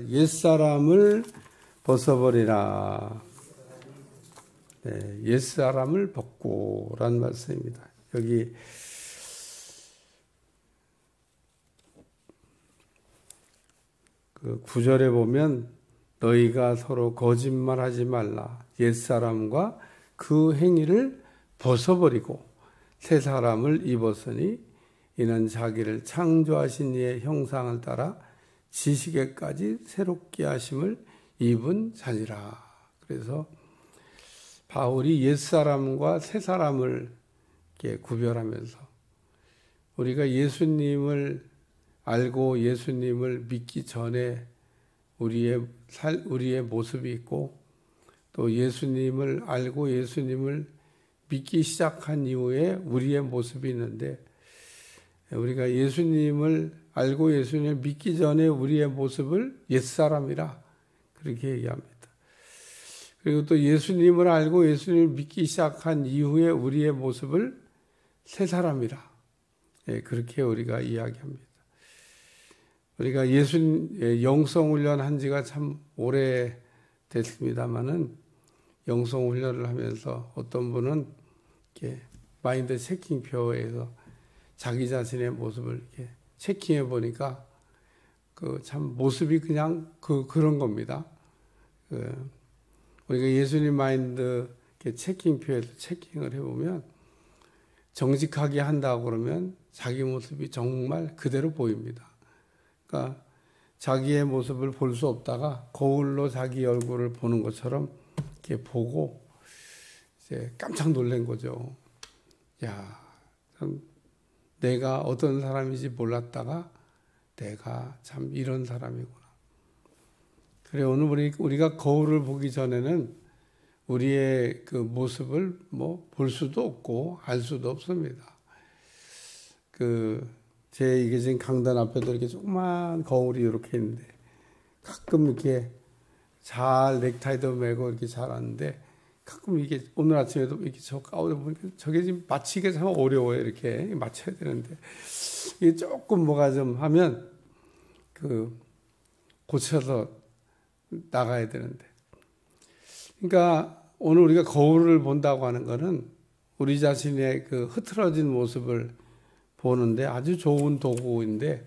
옛사람을 벗어버리라. 네, 옛사람을 벗고란 말씀입니다. 여기 그 9절에 보면 너희가 서로 거짓말하지 말라. 옛사람과 그 행위를 벗어버리고 새 사람을 입었으니 이는 자기를 창조하신 이의 형상을 따라 지식에까지 새롭게 하심을 입은 자니라. 그래서 바울이 옛사람과 새사람을 이렇게 구별하면서 우리가 예수님을 알고 예수님을 믿기 전에 우리의 모습이 있고 또 예수님을 알고 예수님을 믿기 시작한 이후에 우리의 모습이 있는데 우리가 예수님을 알고 예수님을 믿기 전에 우리의 모습을 옛사람이라 그렇게 얘기합니다. 그리고 또 예수님을 알고 예수님을 믿기 시작한 이후에 우리의 모습을 새사람이라 그렇게 우리가 이야기합니다. 우리가 영성훈련 한 지가 참 오래 됐습니다만은 영성훈련을 하면서 어떤 분은 이렇게 마인드 체킹표에서 자기 자신의 모습을 이렇게 체킹해 보니까 그 참 모습이 그냥 그런 겁니다. 우리가 예수님 마인드 체킹표에서 체킹을 해보면 정직하게 한다고 그러면 자기 모습이 정말 그대로 보입니다. 그러니까 자기의 모습을 볼 수 없다가 거울로 자기 얼굴을 보는 것처럼 이렇게 보고 이제 깜짝 놀란 거죠. 야, 참 내가 어떤 사람인지 몰랐다가 내가 참 이런 사람이구나. 그래 오늘 우리가 거울을 보기 전에는 우리의 그 모습을 뭐 볼 수도 없고 알 수도 없습니다. 이게 지금 강단 앞에도 이렇게 조그만 거울이 이렇게 있는데 가끔 이렇게 잘 넥타이도 매고 이렇게 잘 하는데 가끔 이게 오늘 아침에도 이렇게 저 가운데 보니까 저게 지금 맞추기가 참 어려워요. 이렇게 맞춰야 되는데 이게 조금 뭐가 좀 하면 고쳐서 나가야 되는데 그러니까 오늘 우리가 거울을 본다고 하는 거는 우리 자신의 그 흐트러진 모습을 보는데 아주 좋은 도구인데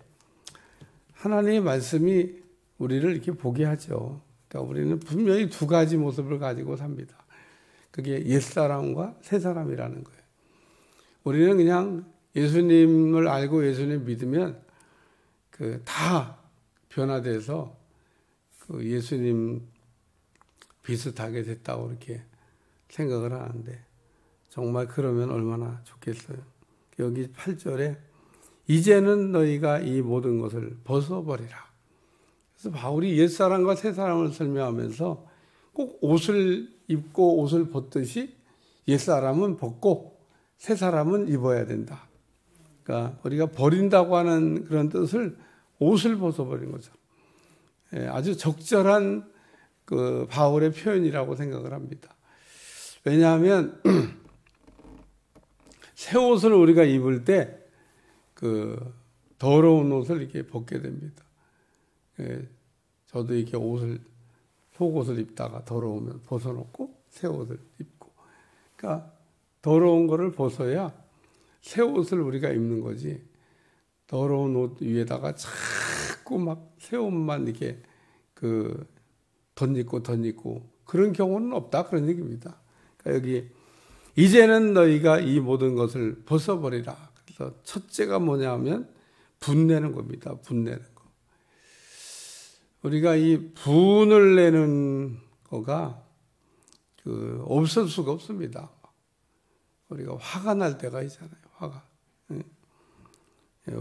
하나님의 말씀이 우리를 이렇게 보게 하죠. 그러니까 우리는 분명히 두 가지 모습을 가지고 삽니다. 그게 옛사람과 새사람이라는 거예요. 우리는 그냥 예수님을 알고 예수님을 믿으면 다 변화돼서 예수님 비슷하게 됐다고 이렇게 생각을 하는데 정말 그러면 얼마나 좋겠어요. 여기 8절에 이제는 너희가 이 모든 것을 벗어버리라. 그래서 바울이 옛사람과 새사람을 설명하면서 꼭 옷을 입고 옷을 벗듯이 옛사람은 벗고 새사람은 입어야 된다. 그러니까 우리가 버린다고 하는 그런 뜻을 옷을 벗어버린 거죠. 아주 적절한 바울의 표현이라고 생각을 합니다. 왜냐하면 새 옷을 우리가 입을 때 더러운 옷을 이렇게 벗게 됩니다. 저도 이렇게 속옷을 입다가 더러우면 벗어놓고 새 옷을 입고. 그러니까 더러운 거를 벗어야 새 옷을 우리가 입는 거지. 더러운 옷 위에다가 자꾸 막 새 옷만 이렇게 덧입고 그런 경우는 없다 그런 얘기입니다. 그러니까 여기 이제는 너희가 이 모든 것을 벗어버리라. 그래서 첫째가 뭐냐면 분내는 겁니다. 분내는 거. 우리가 이 분을 내는 거가 없을 수가 없습니다. 우리가 화가 날 때가 있잖아요.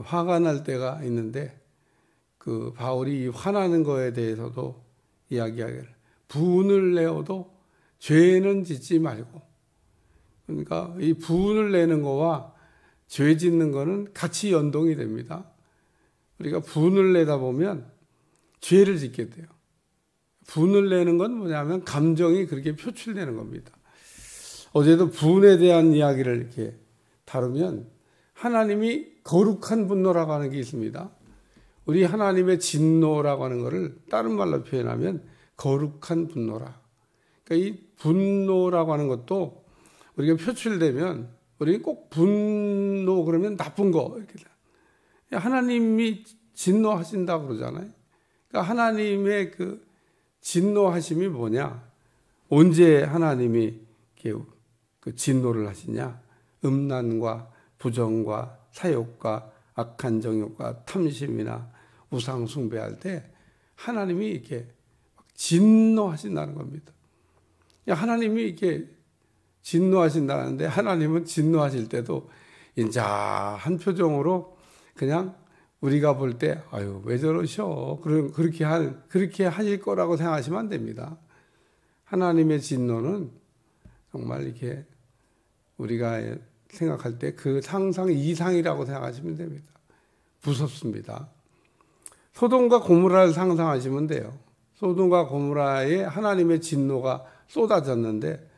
화가 날 때가 있는데 바울이 이 화나는 거에 대해서도 이야기하기를 분을 내어도 죄는 짓지 말고. 그러니까 이 분을 내는 거와 죄 짓는 거는 같이 연동이 됩니다. 우리가 분을 내다 보면 죄를 짓게 돼요. 분을 내는 건 뭐냐면 감정이 그렇게 표출되는 겁니다. 어제도 분에 대한 이야기를 이렇게 다루면 하나님이 거룩한 분노라고 하는 게 있습니다. 우리 하나님의 진노라고 하는 것을 다른 말로 표현하면 거룩한 분노라. 그러니까 이 분노라고 하는 것도 우리가 표출되면 우리는 꼭 분노 그러면 나쁜 거 이렇게 하나님이 진노하신다고 그러잖아요. 그러니까 하나님의 그 진노하심이 뭐냐? 언제 하나님이 그 진노를 하시냐? 음란과 부정과 사욕과 악한 정욕과 탐심이나 우상 숭배할 때 하나님이 이렇게 진노하신다는 겁니다. 하나님이 이렇게 진노하신다는데 하나님은 진노하실 때도 인자한 표정으로 그냥 우리가 볼 때 아유 왜 저러셔 그렇게 하실 거라고 생각하시면 안 됩니다. 하나님의 진노는 정말 이렇게 우리가 생각할 때 그 상상 이상이라고 생각하시면 됩니다. 무섭습니다. 소돔과 고모라를 상상하시면 돼요. 소돔과 고모라에 하나님의 진노가 쏟아졌는데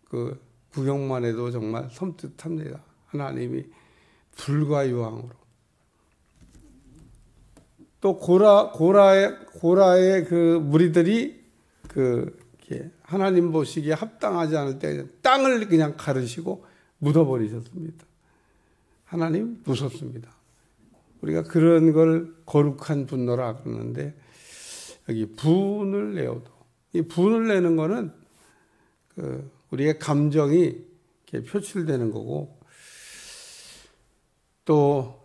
그 구경만 해도 정말 섬뜩합니다. 하나님이 불과 유황으로. 또 고라의 그 무리들이 하나님 보시기에 합당하지 않을 때 땅을 그냥 가르시고 묻어버리셨습니다. 하나님 무섭습니다. 우리가 그런 걸 거룩한 분노라 그러는데 여기 분을 내어도 이 분을 내는 거는 우리의 감정이 이렇게 표출되는 거고 또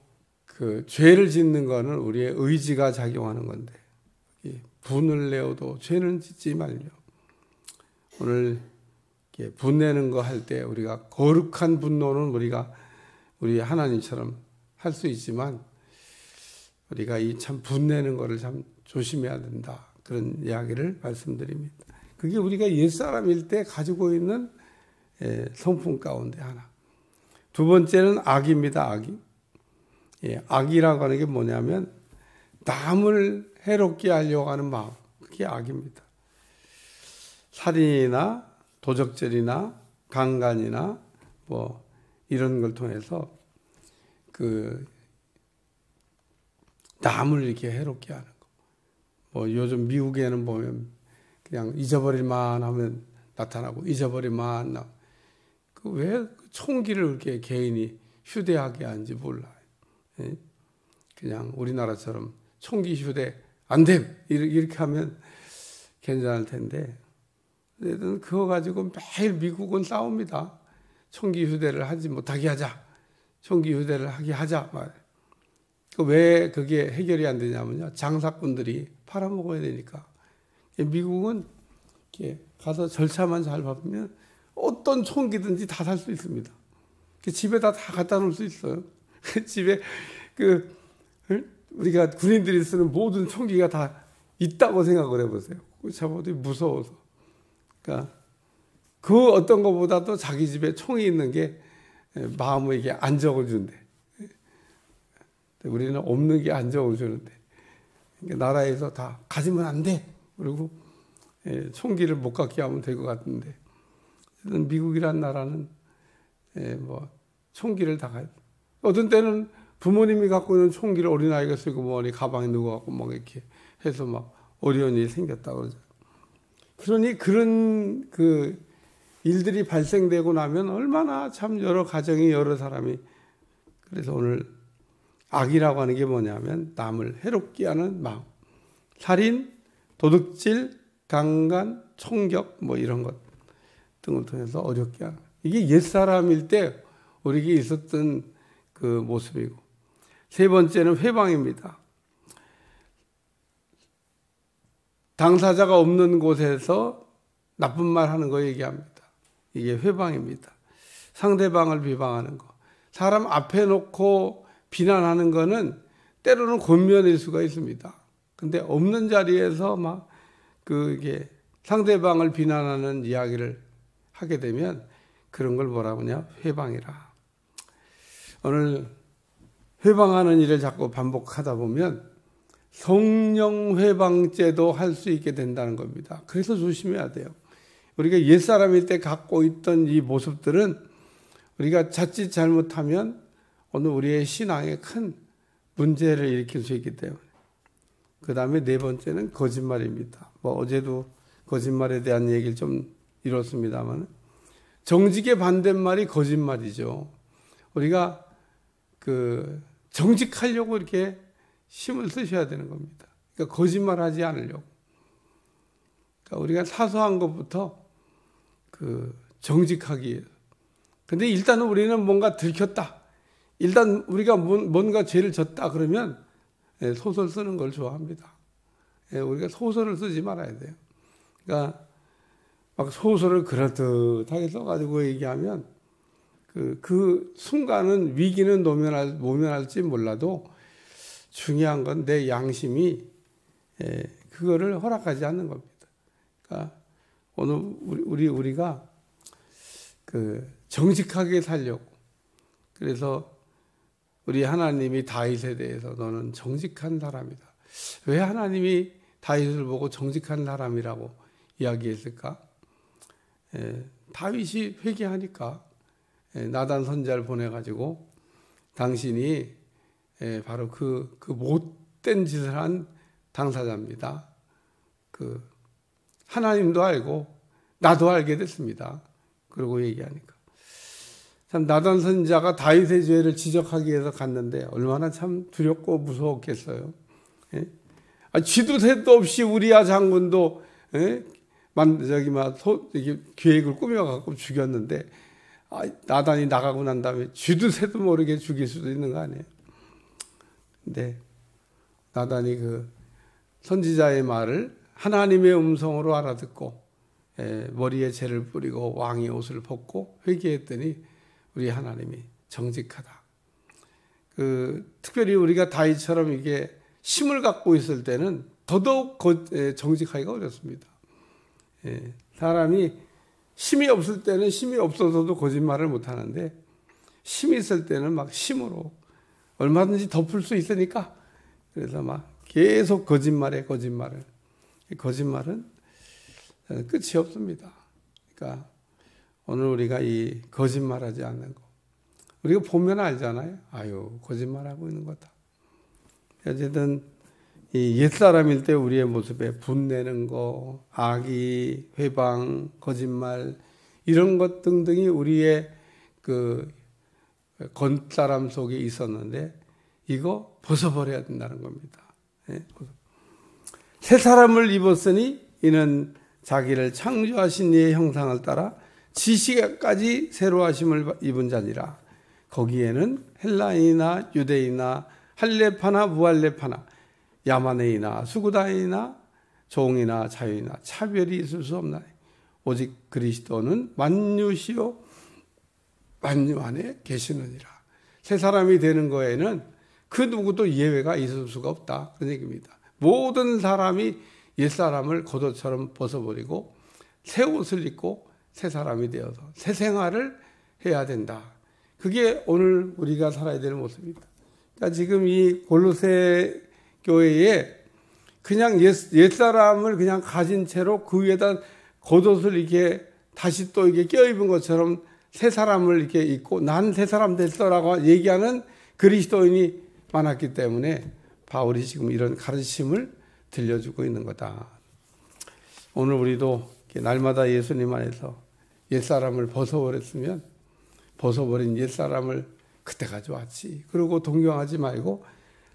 그 죄를 짓는 거는 우리의 의지가 작용하는 건데 분을 내어도 죄는 짓지 말려. 오늘 분내는 거 할 때 우리가 거룩한 분노는 우리 하나님처럼 할 수 있지만 우리가 이 참 분내는 거를 참 조심해야 된다. 그런 이야기를 말씀드립니다. 그게 우리가 옛사람일 때 가지고 있는 성품 가운데 하나. 두 번째는 악입니다. 악이. 악이라고 하는 게 뭐냐면 남을 해롭게 하려고 하는 마음. 그게 악입니다. 살인이나 도적질이나 강간이나 뭐 이런 걸 통해서 그 남을 이렇게 해롭게 하는 거. 뭐 요즘 미국에는 보면 그냥 잊어버릴만 하면 나타나고 잊어버릴만 그 왜 총기를 그렇게 개인이 휴대하게 하는지 몰라요. 그냥 우리나라처럼 총기 휴대 안 됨 이렇게 하면 괜찮을 텐데 그거 가지고 매일 미국은 싸웁니다. 총기 휴대를 하지 못하게 하자. 총기 휴대를 하게 하자. 왜 그게 해결이 안 되냐면요. 장사꾼들이 팔아먹어야 되니까. 미국은 가서 절차만 잘 밟으면 어떤 총기든지 다 살 수 있습니다. 집에다 다 갖다 놓을 수 있어요. 집에 우리가 군인들이 쓰는 모든 총기가 다 있다고 생각을 해보세요. 참 어디 무서워서. 그러니까 그 어떤 것보다도 자기 집에 총이 있는 게 마음을 이게 안정을 준대. 우리는 없는 게 안정을 주는데 그러니까 나라에서 다 가지면 안 돼. 그리고 총기를 못 갖게 하면 될 것 같은데 미국이란 나라는 뭐 총기를 다 가요. 어떤 때는 부모님이 갖고 있는 총기를 어린아이가 쓰고 뭐니 가방에 넣어갖고 막 이렇게 해서 막 어려운 일이 생겼다고 그러죠. 그러니 그런 그 일들이 발생되고 나면 얼마나 참 여러 가정이 여러 사람이 그래서 오늘 악이라고 하는 게 뭐냐면 남을 해롭게 하는 마음. 살인, 도둑질, 강간, 총격 뭐 이런 것 등을 통해서 어렵게 하는 이게 옛사람일 때 우리에게 있었던 그 모습이고 세 번째는 회방입니다. 당사자가 없는 곳에서 나쁜 말 하는 거 얘기합니다. 이게 회방입니다. 상대방을 비방하는 거. 사람 앞에 놓고 비난하는 거는 때로는 권면일 수가 있습니다. 근데 없는 자리에서 막 이게 상대방을 비난하는 이야기를 하게 되면 그런 걸 뭐라고 하냐? 회방이라. 오늘 회방하는 일을 자꾸 반복하다 보면 성령 회방죄도 할 수 있게 된다는 겁니다. 그래서 조심해야 돼요. 우리가 옛사람일 때 갖고 있던 이 모습들은 우리가 자칫 잘못하면 오늘 우리의 신앙에 큰 문제를 일으킬 수 있기 때문에 그 다음에 네 번째는 거짓말입니다. 어제도 거짓말에 대한 얘기를 좀 이뤘습니다만, 정직의 반대말이 거짓말이죠. 우리가 정직하려고 이렇게 힘을 쓰셔야 되는 겁니다. 그러니까 거짓말하지 않으려고. 그러니까 우리가 사소한 것부터 정직하기 위해서. 근데 일단은 우리는 뭔가 들켰다. 일단 우리가 뭔가 죄를 졌다 그러면 소설 쓰는 걸 좋아합니다. 우리가 소설을 쓰지 말아야 돼요. 그러니까 막 소설을 그럴듯하게 써가지고 얘기하면 그 순간은 위기는 모면할지 몰라도 중요한 건 내 양심이 그거를 허락하지 않는 겁니다. 그러니까 오늘 우리가 정직하게 살려고, 그래서 우리 하나님이 다윗에 대해서 너는 정직한 사람이다. 왜 하나님이 다윗을 보고 정직한 사람이라고 이야기했을까? 다윗이 회개하니까 나단 선지자를 보내가지고 당신이 바로 그 못된 짓을 한 당사자입니다. 하나님도 알고 나도 알게 됐습니다. 그러고 얘기하니까. 참 나단 선지자가 다윗의 죄를 지적하기 위해서 갔는데 얼마나 참 두렵고 무서웠겠어요. 쥐도 새도 없이 우리야 장군도 계획을 꾸며갖고 죽였는데 나단이 나가고 난 다음에 쥐도 새도 모르게 죽일 수도 있는 거 아니에요. 근데 나단이 선지자의 말을 하나님의 음성으로 알아듣고 머리에 재를 뿌리고 왕의 옷을 벗고 회개했더니 우리 하나님이 정직하다. 특별히 우리가 다윗처럼 이게 힘을 갖고 있을 때는 더더욱 정직하기가 어렵습니다. 사람이 힘이 없을 때는 힘이 없어서도 거짓말을 못 하는데, 힘이 있을 때는 막 힘으로 얼마든지 덮을 수 있으니까, 그래서 막 계속 거짓말은 끝이 없습니다. 그러니까 오늘 우리가 이 거짓말하지 않는 거, 우리가 보면 알잖아요. 아유, 거짓말하고 있는 거다. 어쨌든 이 옛사람일 때 우리의 모습에 분내는 거, 악의, 회방, 거짓말 이런 것 등등이 우리의 겉사람 속에 있었는데 이거 벗어버려야 된다는 겁니다. 새 사람을 입었으니 이는 자기를 창조하신 이의 형상을 따라 지식까지 새로 하심을 입은 자니라. 거기에는 헬라인이나 유대인이나 할례파나 무할례파나 야마네이나 수구다이나 종이나 자유이나 차별이 있을 수 없나니 오직 그리스도는 만유시요 만유 안에 계시느니라. 새 사람이 되는 거에는 그 누구도 예외가 있을 수가 없다, 그런 얘기입니다. 모든 사람이 옛사람을 겉옷처럼 벗어버리고 새 옷을 입고 새 사람이 되어서 새 생활을 해야 된다. 그게 오늘 우리가 살아야 될 모습입니다. 그러니까 지금 이 골로새 교회에 그냥 옛사람을 그냥 가진 채로 그 위에다 겉옷을 이렇게 다시 또 이게 껴입은 것처럼 새 사람을 이렇게 입고 난 새 사람 됐어라고 얘기하는 그리스도인이 많았기 때문에 바울이 지금 이런 가르침을 들려주고 있는 거다. 오늘 우리도 날마다 예수님 안에서 옛사람을 벗어버렸으면 벗어버린 옛사람을 그때가 좋았지, 그리고 동경하지 말고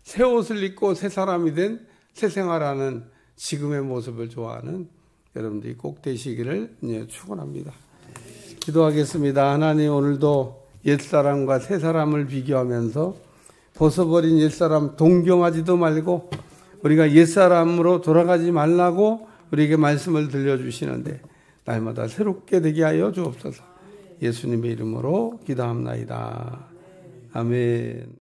새 옷을 입고 새 사람이 된 새 생활하는 지금의 모습을 좋아하는 여러분들이 꼭 되시기를 축원합니다. 기도하겠습니다. 하나님, 오늘도 옛사람과 새 사람을 비교하면서 벗어버린 옛사람 동경하지도 말고 우리가 옛사람으로 돌아가지 말라고 우리에게 말씀을 들려주시는데 날마다 새롭게 되게 하여 주옵소서. 예수님의 이름으로 기도합나이다. 아멘.